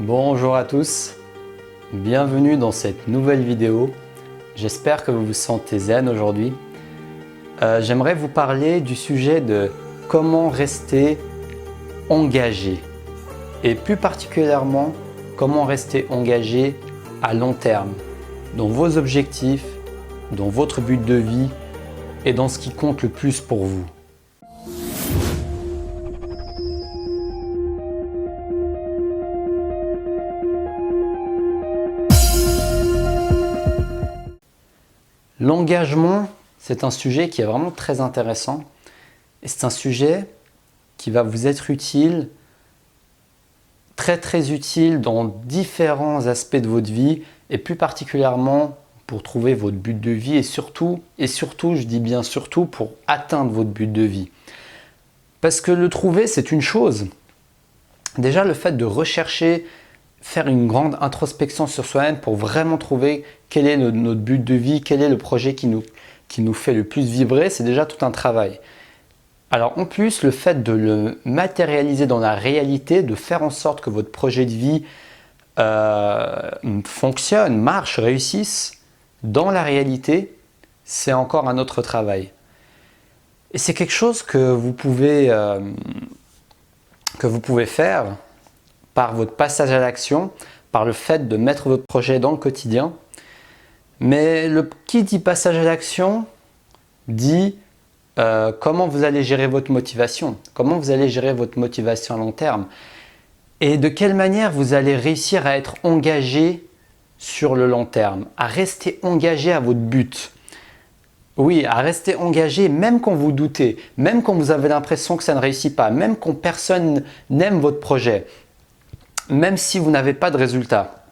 Bonjour à tous, bienvenue dans cette nouvelle vidéo. J'espère que vous vous sentez zen aujourd'hui. J'aimerais vous parler du sujet de comment rester engagé et plus particulièrement comment rester engagé à long terme dans vos objectifs, dans votre but de vie et dans ce qui compte le plus pour vous. L'engagement, c'est un sujet qui est vraiment très intéressant et c'est un sujet qui va vous être utile, très utile dans différents aspects de votre vie et plus particulièrement pour trouver votre but de vie et surtout, je dis bien surtout, pour atteindre votre but de vie. Parce que le trouver, c'est une chose. Déjà, le fait de rechercher, faire une grande introspection sur soi-même pour vraiment trouver quel est notre but de vie, quel est le projet qui nous fait le plus vibrer, c'est déjà tout un travail. Alors en plus, le fait de le matérialiser dans la réalité, de faire en sorte que votre projet de vie fonctionne, marche, réussisse dans la réalité, c'est encore un autre travail. Et c'est quelque chose que vous pouvez faire par votre passage à l'action, par le fait de mettre votre projet dans le quotidien. Mais qui dit passage à l'action dit comment vous allez gérer votre motivation, comment vous allez gérer votre motivation à long terme et de quelle manière vous allez réussir à être engagé sur le long terme, à rester engagé à votre but. Oui, à rester engagé même quand vous doutez, même quand vous avez l'impression que ça ne réussit pas, même quand personne n'aime votre projet, même si vous n'avez pas de résultat.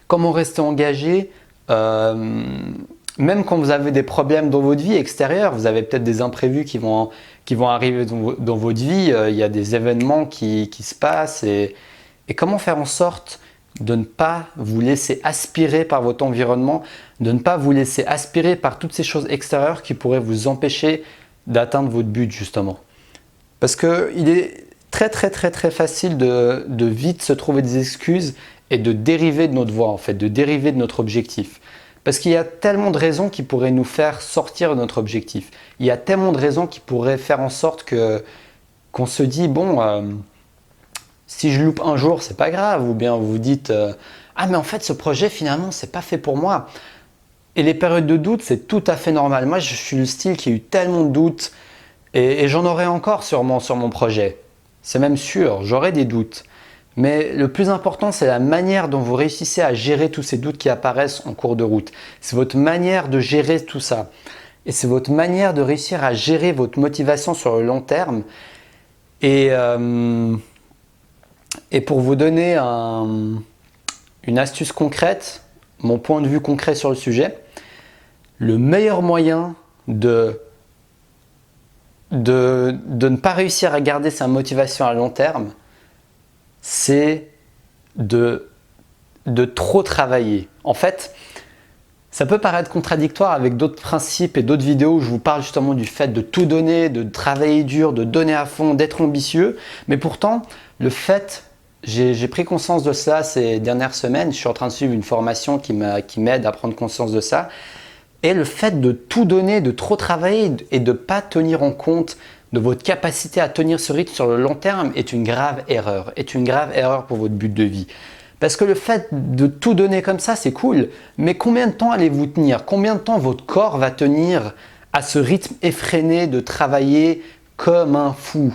Comment rester engagé même quand vous avez des problèmes dans votre vie extérieure, vous avez peut-être des imprévus qui vont arriver dans votre vie, il y a des événements qui se passent et comment faire en sorte de ne pas vous laisser aspirer par votre environnement, de ne pas vous laisser aspirer par toutes ces choses extérieures qui pourraient vous empêcher d'atteindre votre but justement. Parce qu'il est très facile de vite se trouver des excuses et de dériver de notre voie en fait, de dériver de notre objectif. Parce qu'il y a tellement de raisons qui pourraient nous faire sortir de notre objectif. Il y a tellement de raisons qui pourraient faire en sorte qu'on se dit bon, si je loupe un jour, c'est pas grave. Ou bien vous vous dites ah mais en fait ce projet finalement c'est pas fait pour moi. Et les périodes de doute c'est tout à fait normal. Moi je suis le style qui a eu tellement de doutes et j'en aurai encore sûrement sur mon projet. C'est même sûr, j'aurai des doutes. Mais le plus important, c'est la manière dont vous réussissez à gérer tous ces doutes qui apparaissent en cours de route. C'est votre manière de gérer tout ça. Et c'est votre manière de réussir à gérer votre motivation sur le long terme. Et pour vous donner une astuce concrète, mon point de vue concret sur le sujet, le meilleur moyen de ne pas réussir à garder sa motivation à long terme, c'est de trop travailler. En fait, ça peut paraître contradictoire avec d'autres principes et d'autres vidéos où je vous parle justement du fait de tout donner, de travailler dur, de donner à fond, d'être ambitieux. Mais pourtant, j'ai pris conscience de ça ces dernières semaines. Je suis en train de suivre une formation qui m'aide à prendre conscience de ça. Et le fait de tout donner, de trop travailler et de ne pas tenir en compte de votre capacité à tenir ce rythme sur le long terme est une grave erreur pour votre but de vie. Parce que le fait de tout donner comme ça, c'est cool, mais combien de temps allez-vous tenir? Combien de temps votre corps va tenir à ce rythme effréné de travailler comme un fou?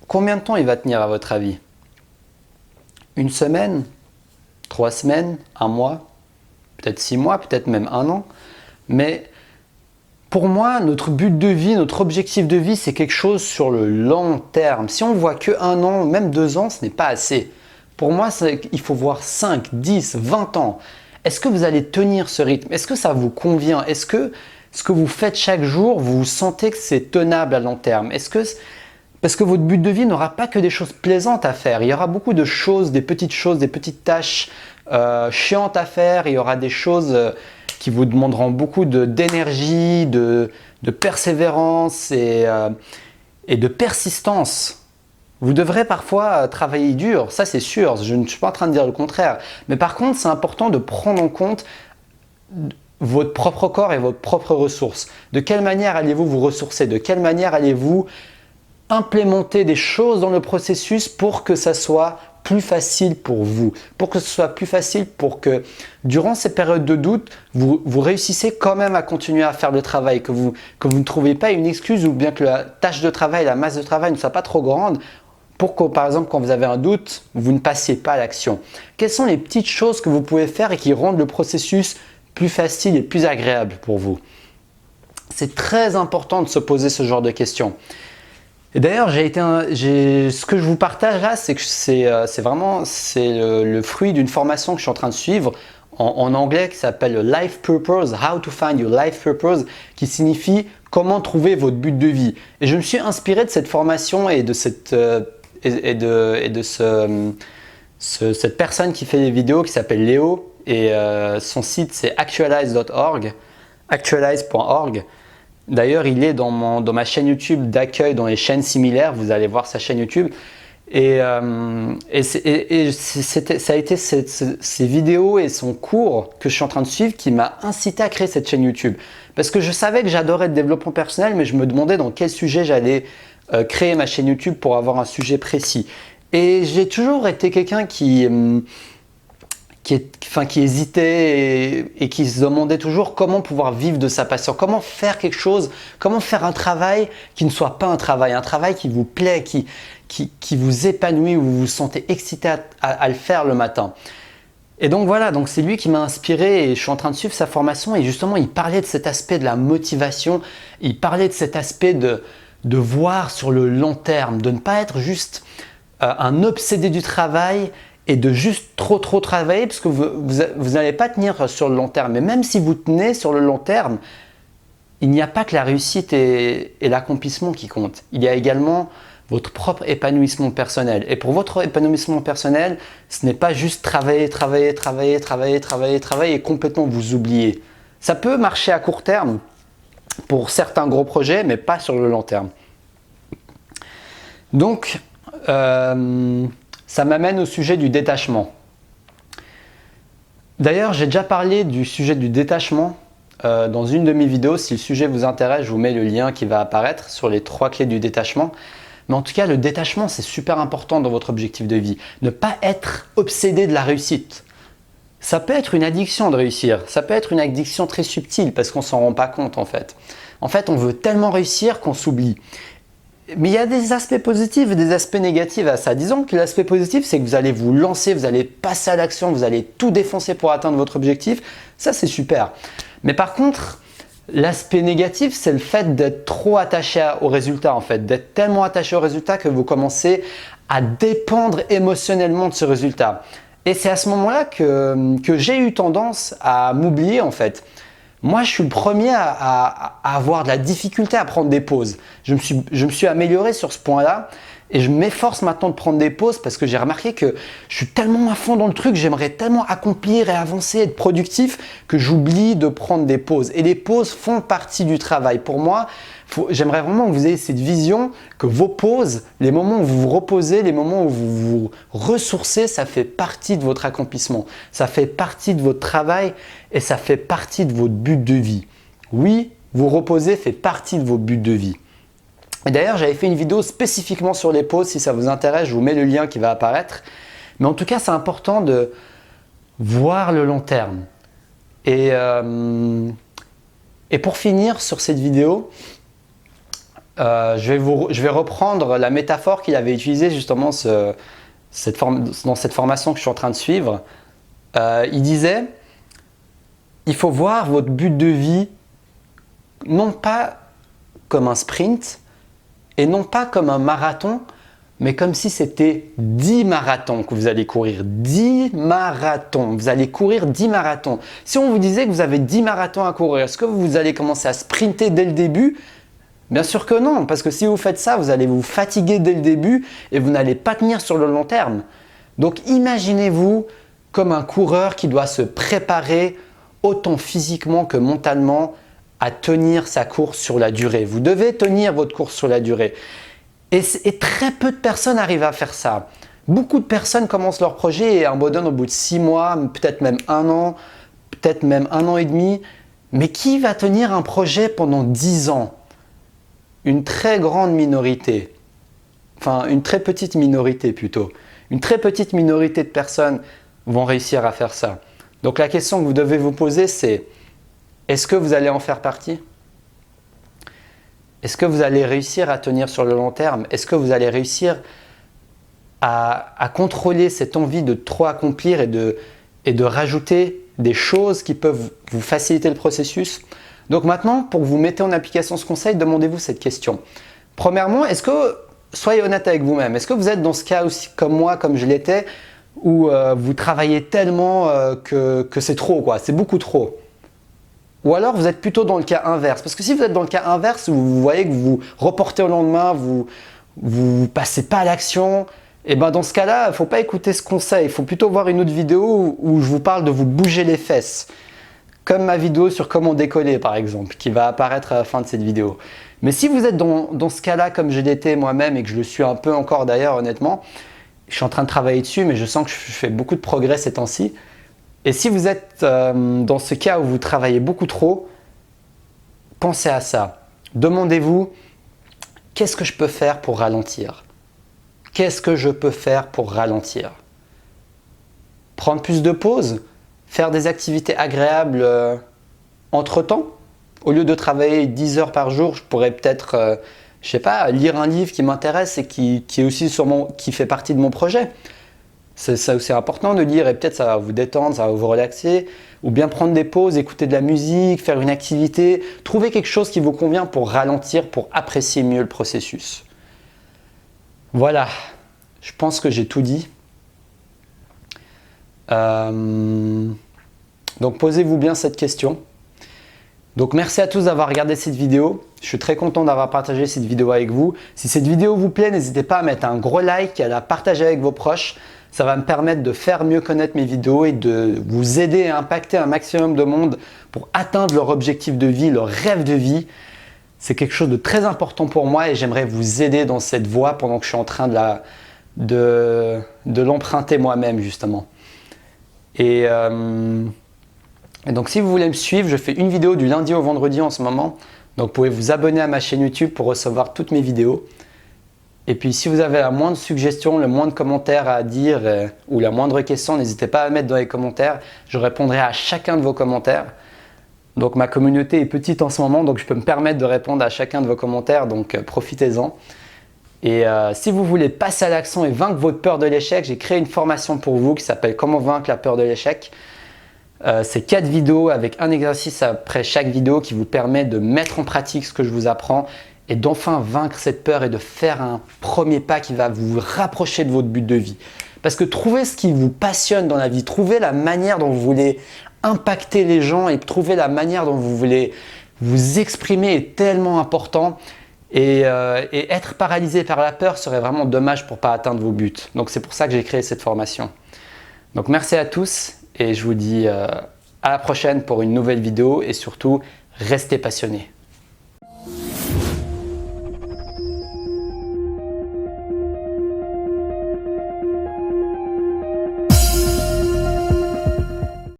Combien de temps il va tenir à votre avis? Une semaine? 3 semaines? Un mois? Peut-être 6 mois? Peut-être même un an? Mais pour moi, notre but de vie, notre objectif de vie, c'est quelque chose sur le long terme. Si on voit que 1 an, même 2 ans, ce n'est pas assez. Pour moi, il faut voir 5, 10, 20 ans. Est-ce que vous allez tenir ce rythme? Est-ce que ça vous convient? Est-ce que ce que vous faites chaque jour, vous sentez que c'est tenable à long terme? Parce que votre but de vie n'aura pas que des choses plaisantes à faire. Il y aura beaucoup de choses, des petites tâches chiantes à faire. Il y aura des choses qui vous demanderont beaucoup d'énergie, de persévérance et de persistance. Vous devrez parfois travailler dur, ça c'est sûr, je ne suis pas en train de dire le contraire. Mais par contre, c'est important de prendre en compte votre propre corps et votre propre ressources. De quelle manière allez-vous vous ressourcer? De quelle manière allez-vous implémenter des choses dans le processus pour que ça soit plus facile pour vous, pour que ce soit plus facile pour que durant ces périodes de doute, vous réussissez quand même à continuer à faire le travail, que vous ne trouviez pas une excuse ou bien que la tâche de travail, la masse de travail ne soit pas trop grande pour que, par exemple, quand vous avez un doute, vous ne passiez pas à l'action. Quelles sont les petites choses que vous pouvez faire et qui rendent le processus plus facile et plus agréable pour vous? C'est très important de se poser ce genre de questions. Et d'ailleurs, ce que je vous partage là, c'est que c'est le fruit d'une formation que je suis en train de suivre en anglais qui s'appelle Life Purpose, How to Find Your Life Purpose, qui signifie comment trouver votre but de vie. Et je me suis inspiré de cette formation et de cette personne qui fait des vidéos qui s'appelle Léo, et son site c'est actualize.org. D'ailleurs, il est dans ma chaîne YouTube d'accueil dans les chaînes similaires. Vous allez voir sa chaîne YouTube. Et ça a été ces vidéos et son cours que je suis en train de suivre qui m'a incité à créer cette chaîne YouTube. Parce que je savais que j'adorais le développement personnel, mais je me demandais dans quel sujet j'allais créer ma chaîne YouTube pour avoir un sujet précis. Et j'ai toujours été quelqu'un qui hésitait et qui se demandait toujours comment pouvoir vivre de sa passion, comment faire quelque chose, comment faire un travail qui ne soit pas un travail qui vous plaît, qui vous épanouit, où vous vous sentez excité à le faire le matin. Et donc voilà, donc c'est lui qui m'a inspiré et je suis en train de suivre sa formation et justement il parlait de cet aspect de la motivation, il parlait de cet aspect de voir sur le long terme, de ne pas être juste un obsédé du travail et de juste trop travailler parce que vous n'allez pas tenir sur le long terme. Mais même si vous tenez sur le long terme, il n'y a pas que la réussite et l'accomplissement qui comptent. Il y a également votre propre épanouissement personnel. Et pour votre épanouissement personnel, ce n'est pas juste travailler et complètement vous oublier. Ça peut marcher à court terme pour certains gros projets, mais pas sur le long terme. Donc, ça m'amène au sujet du détachement. D'ailleurs, j'ai déjà parlé du sujet du détachement dans une de mes vidéos. Si le sujet vous intéresse, je vous mets le lien qui va apparaître sur les 3 clés du détachement. Mais en tout cas, le détachement, c'est super important dans votre objectif de vie. Ne pas être obsédé de la réussite. Ça peut être une addiction de réussir. Ça peut être une addiction très subtile parce qu'on ne s'en rend pas compte en fait. En fait, on veut tellement réussir qu'on s'oublie. Mais il y a des aspects positifs et des aspects négatifs à ça. Disons que l'aspect positif, c'est que vous allez vous lancer, vous allez passer à l'action, vous allez tout défoncer pour atteindre votre objectif. Ça, c'est super. Mais par contre, l'aspect négatif, c'est le fait d'être trop attaché au résultat en fait. D'être tellement attaché au résultat que vous commencez à dépendre émotionnellement de ce résultat. Et c'est à ce moment-là que j'ai eu tendance à m'oublier en fait. Moi, je suis le premier à avoir de la difficulté à prendre des pauses. Je me suis amélioré sur ce point-là et je m'efforce maintenant de prendre des pauses parce que j'ai remarqué que je suis tellement à fond dans le truc, j'aimerais tellement accomplir et avancer, être productif que j'oublie de prendre des pauses. Et les pauses font partie du travail. Pour moi, j'aimerais vraiment que vous ayez cette vision que vos pauses, les moments où vous vous reposez, les moments où vous vous ressourcez, ça fait partie de votre accomplissement. Ça fait partie de votre travail et ça fait partie de votre but de vie. Oui, vous reposer fait partie de vos buts de vie. Et d'ailleurs, j'avais fait une vidéo spécifiquement sur les pauses. Si ça vous intéresse, je vous mets le lien qui va apparaître. Mais en tout cas, c'est important de voir le long terme. Et pour finir sur cette vidéo, je vais reprendre la métaphore qu'il avait utilisée justement dans cette formation que je suis en train de suivre. Il disait, il faut voir votre but de vie non pas comme un sprint et non pas comme un marathon, mais comme si c'était 10 marathons que vous allez courir. 10 marathons. Vous allez courir 10 marathons. Si on vous disait que vous avez 10 marathons à courir, est-ce que vous allez commencer à sprinter dès le début ? Bien sûr que non, parce que si vous faites ça, vous allez vous fatiguer dès le début et vous n'allez pas tenir sur le long terme. Donc imaginez-vous comme un coureur qui doit se préparer autant physiquement que mentalement à tenir sa course sur la durée. Vous devez tenir votre course sur la durée. Et très peu de personnes arrivent à faire ça. Beaucoup de personnes commencent leur projet et abandonnent au bout de 6 mois, peut-être même 1 an, peut-être même 1 an et demi. Mais qui va tenir un projet pendant 10 ans? Une très grande minorité. Enfin, une très petite minorité plutôt. Une très petite minorité de personnes vont réussir à faire ça. Donc la question que vous devez vous poser, c'est est-ce que vous allez en faire partie? Est-ce que vous allez réussir à tenir sur le long terme? Est-ce que vous allez réussir à contrôler cette envie de trop accomplir et de rajouter des choses qui peuvent vous faciliter le processus? Donc maintenant, pour que vous mettez en application ce conseil, demandez-vous cette question. Premièrement, soyez honnête avec vous-même. Est-ce que vous êtes dans ce cas aussi comme moi, comme je l'étais, où vous travaillez tellement que c'est trop, quoi, c'est beaucoup trop? Ou alors vous êtes plutôt dans le cas inverse. Parce que si vous êtes dans le cas inverse, où vous voyez que vous reportez au lendemain, vous ne passez pas à l'action, et ben dans ce cas-là, il ne faut pas écouter ce conseil. Il faut plutôt voir une autre vidéo où je vous parle de vous bouger les fesses. Comme ma vidéo sur comment décoller par exemple, qui va apparaître à la fin de cette vidéo. Mais si vous êtes dans ce cas-là, comme je l'étais moi-même et que je le suis un peu encore d'ailleurs honnêtement, je suis en train de travailler dessus, mais je sens que je fais beaucoup de progrès ces temps-ci. Et si vous êtes dans ce cas où vous travaillez beaucoup trop, pensez à ça. Demandez-vous, qu'est-ce que je peux faire pour ralentir? Qu'est-ce que je peux faire pour ralentir? Prendre plus de pauses? Faire des activités agréables entre-temps? Au lieu de travailler 10 heures par jour, je pourrais peut-être, je sais pas, lire un livre qui m'intéresse et qui est aussi qui fait partie de mon projet. C'est important de lire et peut-être ça va vous détendre, ça va vous relaxer. Ou bien prendre des pauses, écouter de la musique, faire une activité. Trouver quelque chose qui vous convient pour ralentir, pour apprécier mieux le processus. Voilà, je pense que j'ai tout dit. Donc posez-vous bien cette question. Donc merci à tous d'avoir regardé cette vidéo. Je suis très content d'avoir partagé cette vidéo avec vous. Si cette vidéo vous plaît, n'hésitez pas à mettre un gros like et à la partager avec vos proches. Ça va me permettre de faire mieux connaître mes vidéos et de vous aider à impacter un maximum de monde pour atteindre leur objectif de vie, leur rêve de vie. C'est quelque chose de très important pour moi et j'aimerais vous aider dans cette voie pendant que je suis en train de l'emprunter moi-même justement. Et donc si vous voulez me suivre, je fais une vidéo du lundi au vendredi en ce moment. Donc vous pouvez vous abonner à ma chaîne YouTube pour recevoir toutes mes vidéos. Et puis si vous avez la moindre suggestion, le moindre commentaire à dire ou la moindre question, n'hésitez pas à mettre dans les commentaires. Je répondrai à chacun de vos commentaires. Donc ma communauté est petite en ce moment, donc je peux me permettre de répondre à chacun de vos commentaires, donc profitez-en. Et si vous voulez passer à l'action et vaincre votre peur de l'échec, j'ai créé une formation pour vous qui s'appelle Comment vaincre la peur de l'échec. C'est 4 vidéos avec un exercice après chaque vidéo qui vous permet de mettre en pratique ce que je vous apprends et d'enfin vaincre cette peur et de faire un premier pas qui va vous rapprocher de votre but de vie. Parce que trouver ce qui vous passionne dans la vie, trouver la manière dont vous voulez impacter les gens et trouver la manière dont vous voulez vous exprimer est tellement important. Et être paralysé par la peur serait vraiment dommage pour ne pas atteindre vos buts. Donc c'est pour ça que j'ai créé cette formation. Donc merci à tous et je vous dis à la prochaine pour une nouvelle vidéo et surtout restez passionnés.